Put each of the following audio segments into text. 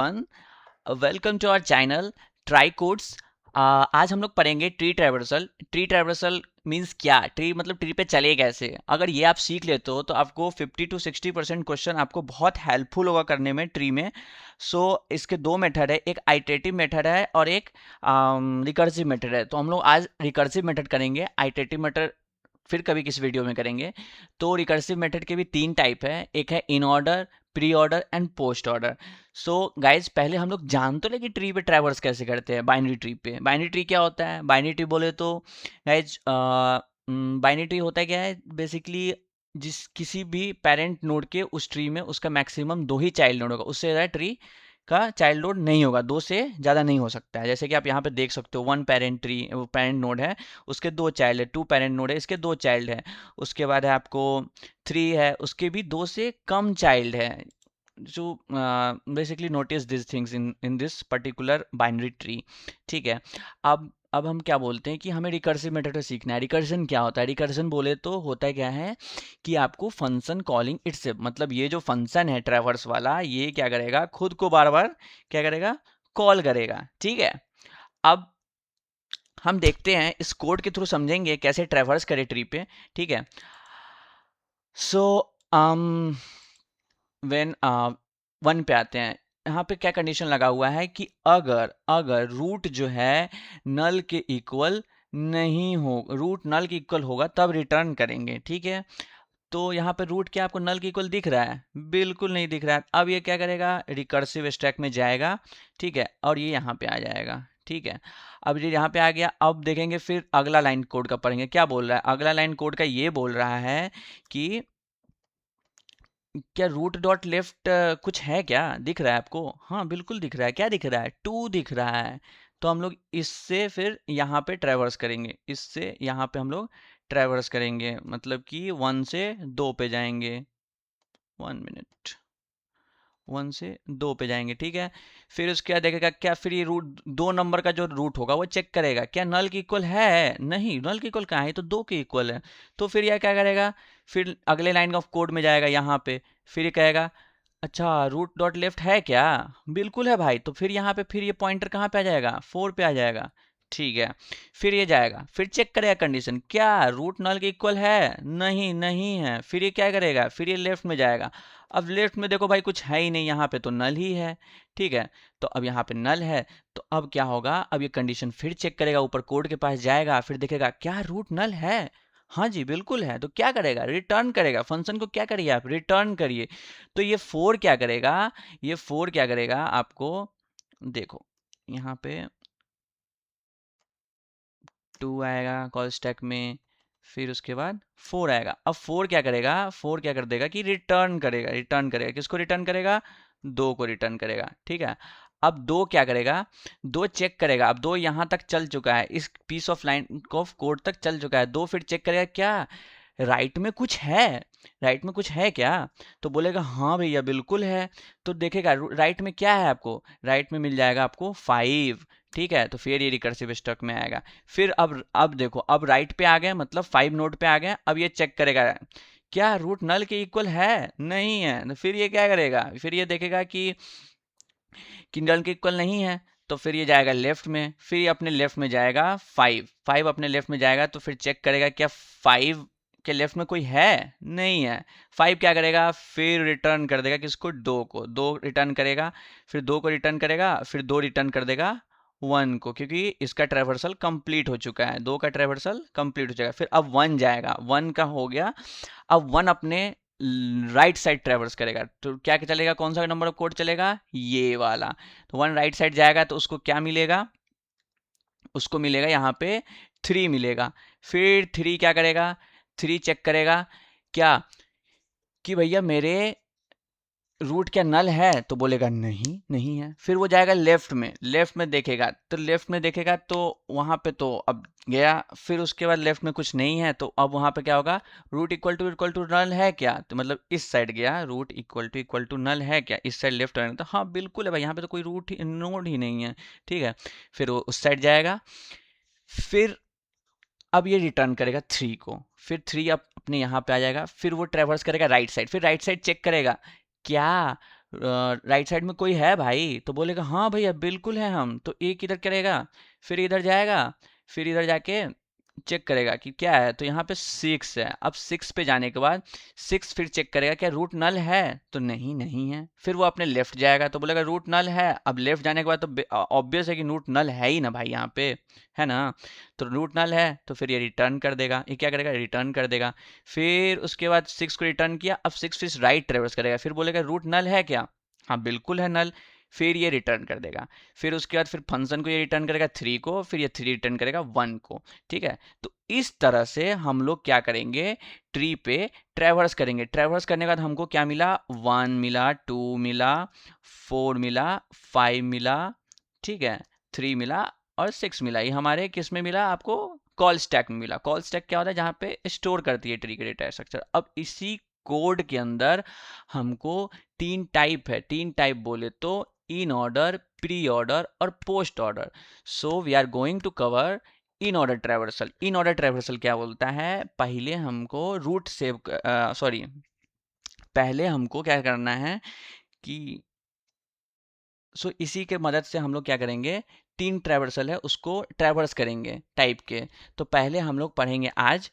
One welcome to our channel try codes. आज हम लोग पढ़ेंगे tree traversal. Tree traversal means क्या, ट्री मतलब ट्री पे चले कैसे। अगर ये आप सीख लेते हो तो आपको 50 to 60% क्वेश्चन आपको बहुत हेल्पफुल होगा करने में ट्री में। सो इसके दो मेथड है, एक आइटरेटिव मेथड है और एक रिकर्सिव मेथड है। तो हम लोग आज रिकर्सिव मेथड करेंगे, आइटरेटिव मेथड फिर कभी किस वीडियो में करेंगे। तो रिकर्सिव मेथड के भी तीन टाइप है, एक है इन order, pre order and post order. So guys पहले हम लोग जान तो ले कि ट्री पे ट्रैवर्स कैसे करते हैं। बाइनरी ट्री पे, बाइनरी ट्री क्या होता है? बाइनरी ट्री बोले तो गाइज बाइनरी ट्री होता है क्या है बेसिकली, जिस किसी भी पेरेंट नोड के उस ट्री में उसका मैक्सिमम दो ही चाइल्ड नोड होगा, उससे ज़्यादा ट्री का चाइल्ड नोड नहीं होगा, दो से ज़्यादा नहीं हो सकता है। जैसे कि आप यहाँ पे देख सकते हो, वन पेरेंट ट्री, वो पेरेंट नोड है, उसके दो चाइल्ड है। टू पेरेंट नोड है, इसके दो चाइल्ड है। उसके बाद है आपको थ्री है, उसके भी दो से कम चाइल्ड है। जो basically notice this things in this particular binary tree. ठीक है। अब हम क्या बोलते हैं कि हमें रिकर्सिव मेथड से सीखना है। रिकर्जन क्या होता है? रिकर्जन बोले तो होता है क्या है कि आपको फंक्शन कॉलिंग इट्स, मतलब ये जो फंक्शन है ट्रैवर्स वाला, ये क्या करेगा, खुद को बार बार क्या करेगा, कॉल करेगा। ठीक है। अब हम देखते हैं, इस कोड के थ्रू समझेंगे कैसे ट्रैवर्स करे ट्री पे। ठीक है। सो व्हेन वन पे आते हैं, यहाँ पे क्या कंडीशन लगा हुआ है कि अगर अगर रूट जो है नल के इक्वल नहीं हो, रूट नल के इक्वल होगा तब रिटर्न करेंगे। ठीक है। तो यहाँ पे रूट क्या आपको नल के इक्वल दिख रहा है? बिल्कुल नहीं दिख रहा है। अब ये क्या करेगा, रिकर्सिव स्टैक में जाएगा। ठीक है। और ये यहाँ पे आ जाएगा। ठीक है। अब ये यहाँ पे आ गया। अब देखेंगे फिर अगला लाइन कोड का पढ़ेंगे, क्या बोल रहा है अगला लाइन कोड का। ये बोल रहा है कि क्या रूट डॉट लेफ्ट कुछ है क्या, दिख रहा है आपको? हाँ बिल्कुल दिख रहा है। क्या दिख रहा है? टू दिख रहा है। तो हम लोग इससे फिर यहाँ पे ट्रैवर्स करेंगे, इससे यहाँ पे हम लोग ट्रैवर्स करेंगे, मतलब कि वन से दो पे जाएंगे। 1 मिनट, वन से दो पे जाएंगे। ठीक है। फिर उसके बाद देखेगा क्या, फिर ये रूट दो नंबर का जो रूट होगा वो चेक करेगा क्या नल के इक्वल है। नहीं, नल के इक्वल कहाँ है, ये तो दो के इक्वल है। तो फिर यह क्या करेगा, फिर अगले लाइन ऑफ कोड में जाएगा यहाँ पे। फिर ये कहेगा अच्छा रूट डॉट लेफ्ट है क्या? बिल्कुल है भाई। तो फिर यहाँ पे फिर ये पॉइंटर कहाँ पे आ जाएगा, फोर पे आ जाएगा। ठीक है। फिर ये जाएगा, फिर चेक करेगा कंडीशन, क्या रूट नल के इक्वल है? नहीं, नहीं है। फिर ये क्या करेगा, फिर ये लेफ्ट में जाएगा। अब लेफ्ट में देखो भाई कुछ है ही नहीं, यहाँ पे तो नल ही है। ठीक है। तो अब यहाँ पे नल है, तो अब क्या होगा, अब ये कंडीशन फिर चेक करेगा, ऊपर कोड के पास जाएगा, फिर देखेगा क्या रूट नल है। हाँ जी बिल्कुल है। तो क्या करेगा, रिटर्न करेगा। फंक्शन को क्या करिए आप, रिटर्न करिए। तो ये फोर क्या करेगा, ये फोर क्या करेगा आपको देखो, यहाँ पे टू आएगा कॉल स्टैक में, फिर उसके बाद फोर आएगा। अब फोर क्या करेगा, फोर क्या कर देगा कि रिटर्न करेगा। रिटर्न करेगा किसको, रिटर्न करेगा दो को रिटर्न करेगा। ठीक है। अब दो क्या करेगा, दो चेक करेगा। अब दो यहाँ तक चल चुका है, इस piece of line of code तक चल चुका है। दो फिर चेक करेगा क्या राइट में कुछ है, राइट में कुछ है क्या? तो बोलेगा हाँ भैया बिल्कुल है। तो देखेगा राइट में क्या है, आपको राइट में मिल जाएगा आपको फाइव। ठीक है। तो फिर ये रिकर्सिव स्टक में आएगा। फिर अब देखो, अब राइट पे आ गए, मतलब फाइव नोड पे आ गए। अब ये चेक करेगा क्या रूट नल के इक्वल है, नहीं है। तो फिर ये क्या करेगा, फिर ये देखेगा कि नल के इक्वल नहीं है। तो फिर ये जाएगा लेफ्ट में, फिर ये अपने लेफ्ट में जाएगा, फाइव फाइव अपने लेफ्ट में जाएगा। तो फिर चेक करेगा क्या फाइव के लेफ्ट में कोई है, नहीं है। फाइव क्या करेगा, फिर रिटर्न कर देगा किसको, दो को। दो रिटर्न करेगा, फिर दो को रिटर्न करेगा, फिर दो रिटर्न कर देगा वन को, क्योंकि इसका ट्रैवर्सल कंप्लीट हो चुका है, दो का ट्रैवर्सल कंप्लीट हो जाएगा। फिर अब वन जाएगा, वन का हो गया। अब वन अपने राइट साइड ट्रेवर्स करेगा, तो क्या क्या चलेगा, कौन सा नंबर ऑफ कोड चलेगा, ये वाला। तो वन राइट साइड जाएगा तो उसको क्या मिलेगा, उसको मिलेगा यहाँ पे थ्री मिलेगा। फिर थ्री क्या करेगा, थ्री चेक करेगा क्या कि भैया मेरे रूट क्या नल है? तो बोलेगा नहीं, नहीं है। फिर वो जाएगा लेफ्ट में, लेफ्ट में देखेगा, तो लेफ्ट में देखेगा तो वहां पे तो अब गया। फिर उसके बाद लेफ्ट में कुछ नहीं है, तो अब वहां पे क्या होगा, रूट इक्वल टू नल है क्या? तो मतलब इस साइड गया, रूट इक्वल टू नल है क्या, इस साइड लेफ्ट है। तो हाँ बिल्कुल है भाई, यहाँ पे तो कोई रूट नोड ही नहीं है। ठीक है। फिर वो उस साइड जाएगा। फिर अब ये रिटर्न करेगा थ्री को। फिर थ्री अब अपने यहाँ पे आ जाएगा। फिर वो ट्रेवर्स करेगा राइट साइड, फिर राइट साइड चेक करेगा क्या राइट साइड में कोई है भाई, तो बोलेगा हाँ भैया बिल्कुल है हम, तो एक इधर करेगा, फिर इधर जाएगा, फिर इधर जाके चेक करेगा कि क्या है, तो यहाँ पे 6 है। अब 6 पे जाने के बाद 6 फिर चेक करेगा क्या रूट नल है, तो नहीं नहीं है। फिर वो अपने लेफ्ट जाएगा तो बोलेगा रूट नल है। अब लेफ्ट जाने के बाद तो ऑब्वियस है कि रूट नल है ही ना भाई यहाँ पे, है ना। तो रूट नल है तो फिर ये रिटर्न कर देगा, ये क्या करेगा रिटर्न कर देगा। फिर उसके बाद 6 को रिटर्न किया, अब 6 फिर राइट ट्रेवर्स करेगा, फिर बोलेगा रूट नल है क्या, हाँ बिल्कुल है नल, फिर ये रिटर्न कर देगा। फिर उसके बाद फिर फंक्शन को ये रिटर्न करेगा 3 को, फिर ये 3 रिटर्न करेगा 1 को, ठीक है। तो इस तरह से हम लोग क्या करेंगे, ट्री पे ट्रैवर्स करेंगे। ट्रैवर्स करने के बाद हमको क्या मिला, 1 मिला, 2 मिला, 4 मिला, 5 मिला, ठीक है, 3 मिला और 6 मिला। ये हमारे किस में मिला आपको, कॉल स्टैक में मिला। कॉल स्टैक क्या होता है, जहाँ पे स्टोर करती है ट्री के डेटा स्ट्रक्चर। अब इसी कोड के अंदर हमको 3 टाइप है, 3 टाइप बोले तो इन ऑर्डर, प्री ऑर्डर और post order. So we are going to cover in order traversal. In order traversal क्या बोलता है, पहले हमको रूट सेव, सॉरी, पहले हमको क्या करना है कि, सो इसी के मदद से हम लोग क्या करेंगे, 3 ट्रैवर्सल है उसको ट्रैवर्स करेंगे टाइप के। तो पहले हम लोग पढ़ेंगे आज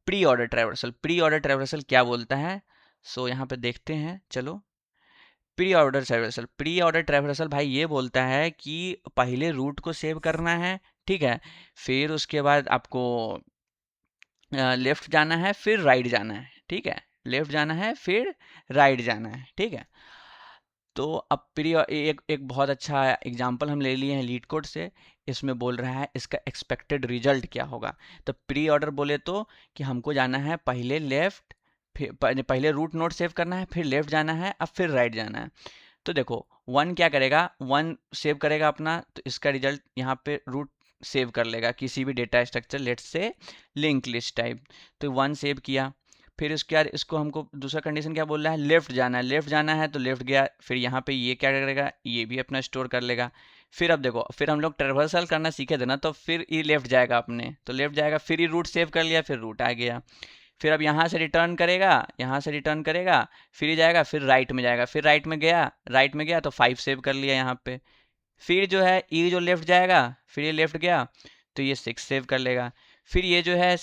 pre order traversal. Pre order traversal क्या बोलता है, सो यहाँ पे देखते हैं चलो। Pre order traversal, pre order traversal भाई ये बोलता है कि पहले रूट को सेव करना है, ठीक है, फिर उसके बाद आपको लेफ्ट जाना है, फिर राइट जाना है, ठीक है, लेफ्ट जाना है फिर राइट जाना है, ठीक है। तो अब प्री एक एक बहुत अच्छा एग्जांपल हम ले लिए हैं लीड कोड से। इसमें बोल रहा है इसका एक्सपेक्टेड रिजल्ट क्या होगा। तो प्री ऑर्डर बोले तो कि हमको जाना है पहले लेफ्ट, फिर पहले रूट नोड सेव करना है, फिर लेफ्ट जाना है, अब फिर राइट जाना है। तो देखो 1 क्या करेगा, 1 सेव करेगा अपना, तो इसका रिजल्ट यहाँ पे रूट सेव कर लेगा किसी भी data structure, let's say link list type. तो 1 सेव किया, फिर उसके बाद इसको हमको दूसरा कंडीशन क्या बोल रहा है, लेफ्ट जाना है, लेफ्ट जाना है तो लेफ्ट गया, फिर यहाँ पे ये क्या करेगा, ये भी अपना स्टोर कर लेगा। फिर अब देखो, फिर हम लोग ट्रैवर्सल करना सीखे थे ना, तो फिर ये लेफ्ट जाएगा अपने, तो लेफ्ट जाएगा, फिर ये रूट सेव कर लिया, फिर रूट आ गया। फिर अब यहाँ से रिटर्न करेगा, यहाँ से रिटर्न करेगा, फिर ये जाएगा, फिर राइट में जाएगा, फिर राइट में गया, राइट में गया तो 5 सेव कर लिया यहाँ पे। फिर जो है ये जो लेफ्ट जाएगा, फिर ये लेफ्ट गया तो ये 6 सेव कर लेगा। फिर ये जो है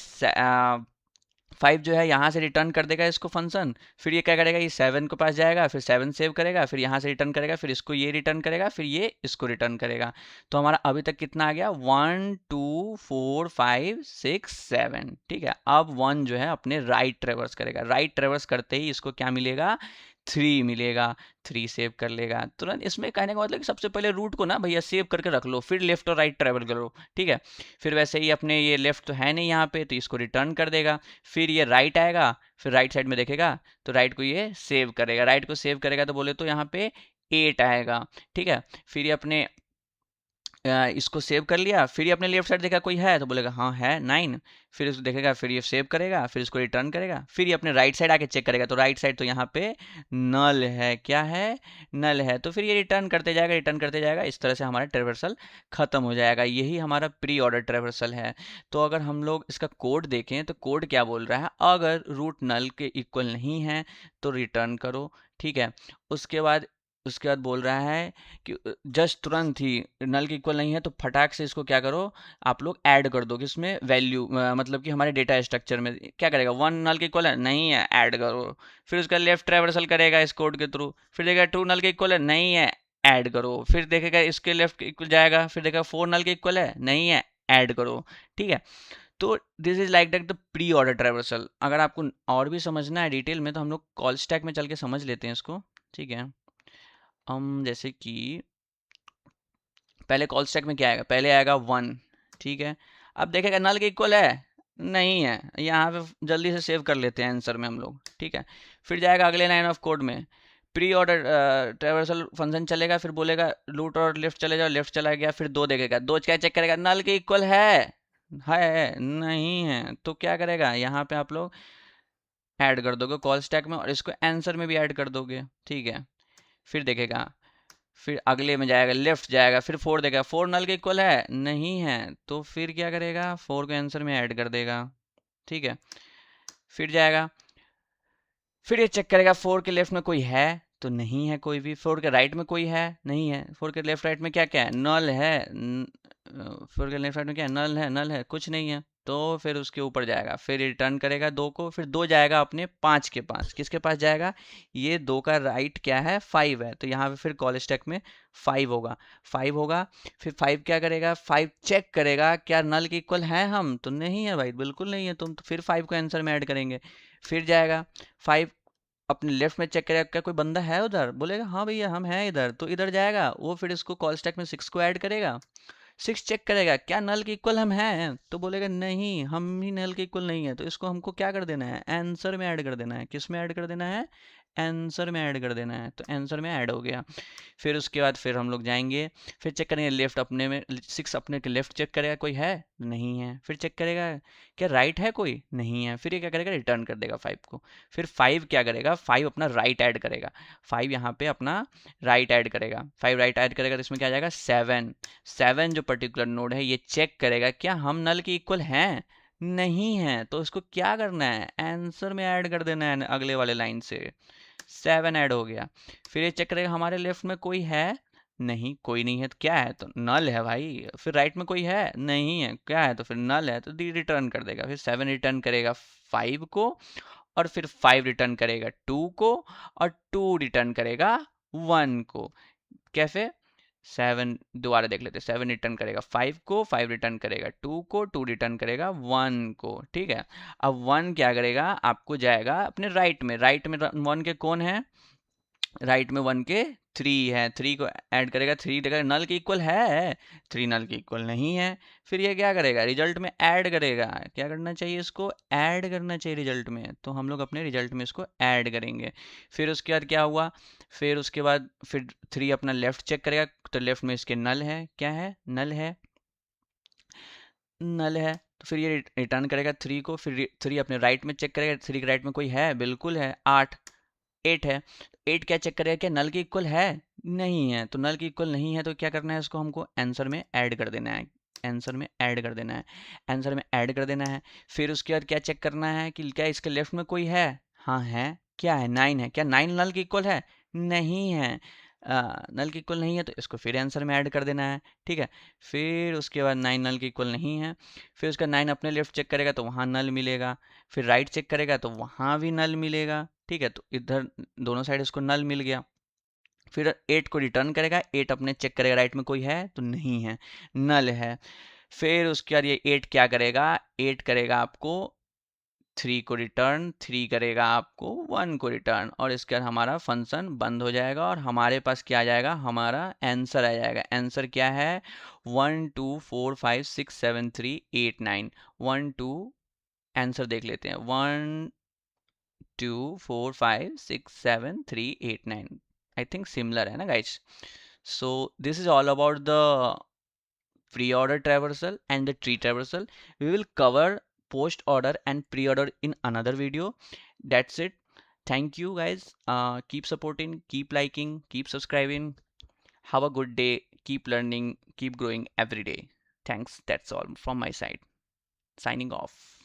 5 जो है यहाँ से रिटर्न कर देगा इसको फंक्शन, फिर ये क्या करेगा, ये 7 के पास जाएगा, फिर 7 सेव करेगा, फिर यहाँ से रिटर्न करेगा, फिर इसको ये रिटर्न करेगा, फिर ये इसको रिटर्न करेगा। तो हमारा अभी तक कितना आ गया, 1 2 4 5 6 7, ठीक है। अब 1 जो है अपने राइट ट्रेवर्स करेगा, राइट ट्रेवर्स करते ही इसको क्या मिलेगा, 3 मिलेगा, 3 सेव कर लेगा तुरंत। इसमें कहने का मतलब कि सबसे पहले रूट को ना भैया सेव करके रख लो, फिर लेफ्ट और राइट ट्रेवल करो, ठीक है। फिर वैसे ही अपने ये लेफ्ट तो है नहीं यहाँ पे, तो इसको रिटर्न कर देगा। फिर ये राइट आएगा, फिर राइट साइड में देखेगा तो राइट को ये सेव करेगा, राइट को सेव करेगा तो बोले तो यहाँ पे 8 आएगा, ठीक है। फिर ये अपने इसको सेव कर लिया, फिर ये अपने लेफ्ट साइड देखा कोई है तो बोलेगा हाँ है 9, फिर इसको देखेगा, फिर ये सेव करेगा, फिर इसको रिटर्न करेगा, फिर ये अपने राइट साइड आके चेक करेगा तो राइट साइड तो यहाँ पे नल है, क्या है, नल है, तो फिर ये रिटर्न करते जाएगा, रिटर्न करते जाएगा। इस तरह से हमारा ट्रैवर्सल खत्म हो जाएगा। यही हमारा प्री ऑर्डर ट्रैवर्सल है। तो अगर हम लोग इसका कोड देखें तो कोड क्या बोल रहा है, अगर रूट नल के इक्वल नहीं है तो रिटर्न करो, ठीक है। उसके बाद बोल रहा है कि जस्ट तुरंत ही नल के इक्वल नहीं है तो फटाक से इसको क्या करो, आप लोग ऐड कर दो किसमें, वैल्यू, मतलब कि हमारे डेटा स्ट्रक्चर में। क्या करेगा, 1 नल के इक्वल है, नहीं है, ऐड करो। फिर उसका लेफ्ट ट्रैवर्सल करेगा इस कोड के थ्रू, फिर देखेगा 2 नल के इक्वल है, नहीं है, ऐड करो। फिर देखेगा इसके लेफ्ट इक्वल जाएगा, फिर देखेगा 4 नल के इक्वल है, नहीं है, ऐड करो, ठीक है। तो this is like that the pre order traversal. अगर आपको और भी समझना है डिटेल में तो हम लोग कॉल स्टैक में चल के समझ लेते हैं इसको, ठीक है। हम जैसे कि पहले कॉल स्टैक में क्या आएगा, पहले आएगा 1, ठीक है। अब देखेगा नल के इक्वल है, नहीं है, यहाँ पे जल्दी से सेव कर लेते हैं आंसर में हम लोग, ठीक है। फिर जाएगा अगले लाइन ऑफ कोड में, प्री ऑर्डर ट्रैवर्सल फंक्शन चलेगा, फिर बोलेगा रूट और लेफ्ट चले जाओ, लेफ्ट चला गया, फिर 2 देखेगा, 2 क्या चेक करेगा, नल के इक्वल है नहीं है, तो क्या करेगा, यहाँ पे आप लोग ऐड कर दोगे कॉल स्टैक में और इसको आंसर में भी ऐड कर दोगे, ठीक है। फिर देखेगा, फिर अगले में जाएगा, लेफ्ट जाएगा, फिर 4 देगा, 4 नल के इक्वल है, नहीं है, तो फिर क्या करेगा, 4 को आंसर में ऐड कर देगा, ठीक है। फिर जाएगा, फिर ये चेक करेगा 4 के लेफ्ट में कोई है तो नहीं है कोई भी। 4 के राइट में कोई है? नहीं है। 4 के लेफ्ट राइट में क्या क्या है? नल है। 4 के लेफ्ट राइट में क्या है? नल है, नल है, कुछ नहीं है। तो फिर उसके ऊपर जाएगा, फिर रिटर्न करेगा 2 को, फिर 2 जाएगा अपने 5 के पास। किसके पास जाएगा? ये 2 का राइट क्या है? 5 है, तो यहाँ पे फिर कॉल स्टैक में 5 होगा। 5 होगा, फिर 5 क्या करेगा? 5 चेक करेगा क्या नल के इक्वल है हम? तो नहीं है भाई, बिल्कुल नहीं है। तुम तो फिर 5 को आंसर में ऐड करेंगे। फिर जाएगा 5 अपने लेफ्ट में चेक करेगा क्या कोई बंदा है उधर, बोलेगा हाँ भैया हम हैं इधर, तो इधर जाएगा वो, फिर इसको कॉल स्टैक में 6 को ऐड करेगा। 6 चेक करेगा क्या नल के इक्वल हम हैं, तो बोलेगा नहीं हम ही नल के इक्वल नहीं है, तो इसको हमको क्या कर देना है? आंसर में ऐड कर देना है। किस में ऐड कर देना है? आंसर में ऐड कर देना है। तो आंसर में ऐड हो गया। फिर उसके बाद फिर हम लोग जाएंगे, फिर चेक करेंगे लेफ्ट अपने में, 6 अपने के लेफ्ट चेक करेगा कोई है? नहीं है। फिर चेक करेगा क्या राइट है कोई? नहीं है। फिर ये क्या करेगा? रिटर्न कर देगा 5 को। फिर 5 क्या करेगा? 5 अपना राइट ऐड करेगा। 5 यहाँ पे अपना राइट ऐड करेगा। 5 राइट ऐड करेगा तो इसमें क्या आ जाएगा? 7। 7 जो पर्टिकुलर नोड है ये चेक करेगा क्या हम नल के इक्वल हैं? नहीं है। तो इसको क्या करना है? आंसर में ऐड कर देना है अगले वाले लाइन से। 7 ऐड हो गया। फिर ये चेक करेगा हमारे लेफ्ट में कोई है? नहीं, कोई नहीं है। तो क्या है? तो नल है भाई। फिर राइट में कोई है? नहीं है। क्या है? तो फिर नल है, तो डी रिटर्न कर देगा। फिर 7 रिटर्न करेगा 5 को, और फिर 5 रिटर्न करेगा 2 को, और 2 रिटर्न करेगा 1 को। कैसे? 7 दोबारा देख लेते हैं। 7 रिटर्न करेगा 5 को, 5 रिटर्न करेगा 2 को, 2 रिटर्न करेगा 1 को। ठीक है। अब 1 क्या करेगा? आपको जाएगा अपने राइट में। राइट में 1 के कौन है? राइट में 1 के 3 है। 3 को ऐड करेगा। 3 देखा नल के इक्वल है? 3 नल के इक्वल नहीं है। फिर ये क्या करेगा? रिजल्ट में ऐड करेगा। क्या करना चाहिए? इसको ऐड करना चाहिए रिजल्ट में। तो हम लोग अपने रिजल्ट में इसको ऐड करेंगे। फिर उसके बाद क्या हुआ? फिर उसके बाद फिर 3 अपना लेफ्ट चेक करेगा, तो लेफ्ट में इसके नल है। क्या है? नल है, नल है। तो फिर ये रिटर्न करेगा 3 को। फिर 3 अपने राइट में चेक करेगा। 3 के राइट में कोई है? बिल्कुल है, 8। 8 है। 8 क्या चेक करेगा? क्या नल के इक्वल है? नहीं है। तो नल के इक्वल नहीं है, तो क्या करना है? इसको हमको आंसर में ऐड कर देना है। आंसर में ऐड कर देना है। आंसर में ऐड कर देना है। फिर उसके बाद क्या चेक करना है कि क्या इसके लेफ्ट में कोई है? हाँ है। क्या है? 9 है। क्या 9 नल के इक्वल है? नहीं है। नल के इक्वल नहीं है, तो इसको फिर आंसर में ऐड कर देना है। ठीक है। फिर उसके बाद 9 नल के इक्वल नहीं है। फिर उसका 9 अपने लेफ्ट चेक करेगा तो वहाँ नल मिलेगा। फिर राइट चेक करेगा तो वहाँ भी नल मिलेगा। ठीक है। तो इधर दोनों साइड इसको नल मिल गया। फिर 8 को रिटर्न करेगा। 8 अपने चेक करेगा राइट में कोई है? तो नहीं है, नल है। फिर उसके बाद ये 8 क्या करेगा? 8 करेगा आपको 3 को रिटर्न, 3 करेगा आपको 1 को रिटर्न, और इसके बाद हमारा फंक्शन बंद हो जाएगा और हमारे पास क्या आ जाएगा? हमारा आंसर आ जाएगा। आंसर क्या है? 1 2 4 5 6 7 3 8 9। 1 2 आंसर देख लेते हैं। 1 2 4 5 6 7 3 8 9। आई थिंक सिमिलर है ना guys? So this is all about the pre-order traversal and the tree traversal. We will cover post order and pre-order in another video. That's it. Thank you guys. Keep supporting, keep liking, keep subscribing. Have a good day. Keep learning, keep growing every day. Thanks. That's all from my side. Signing off.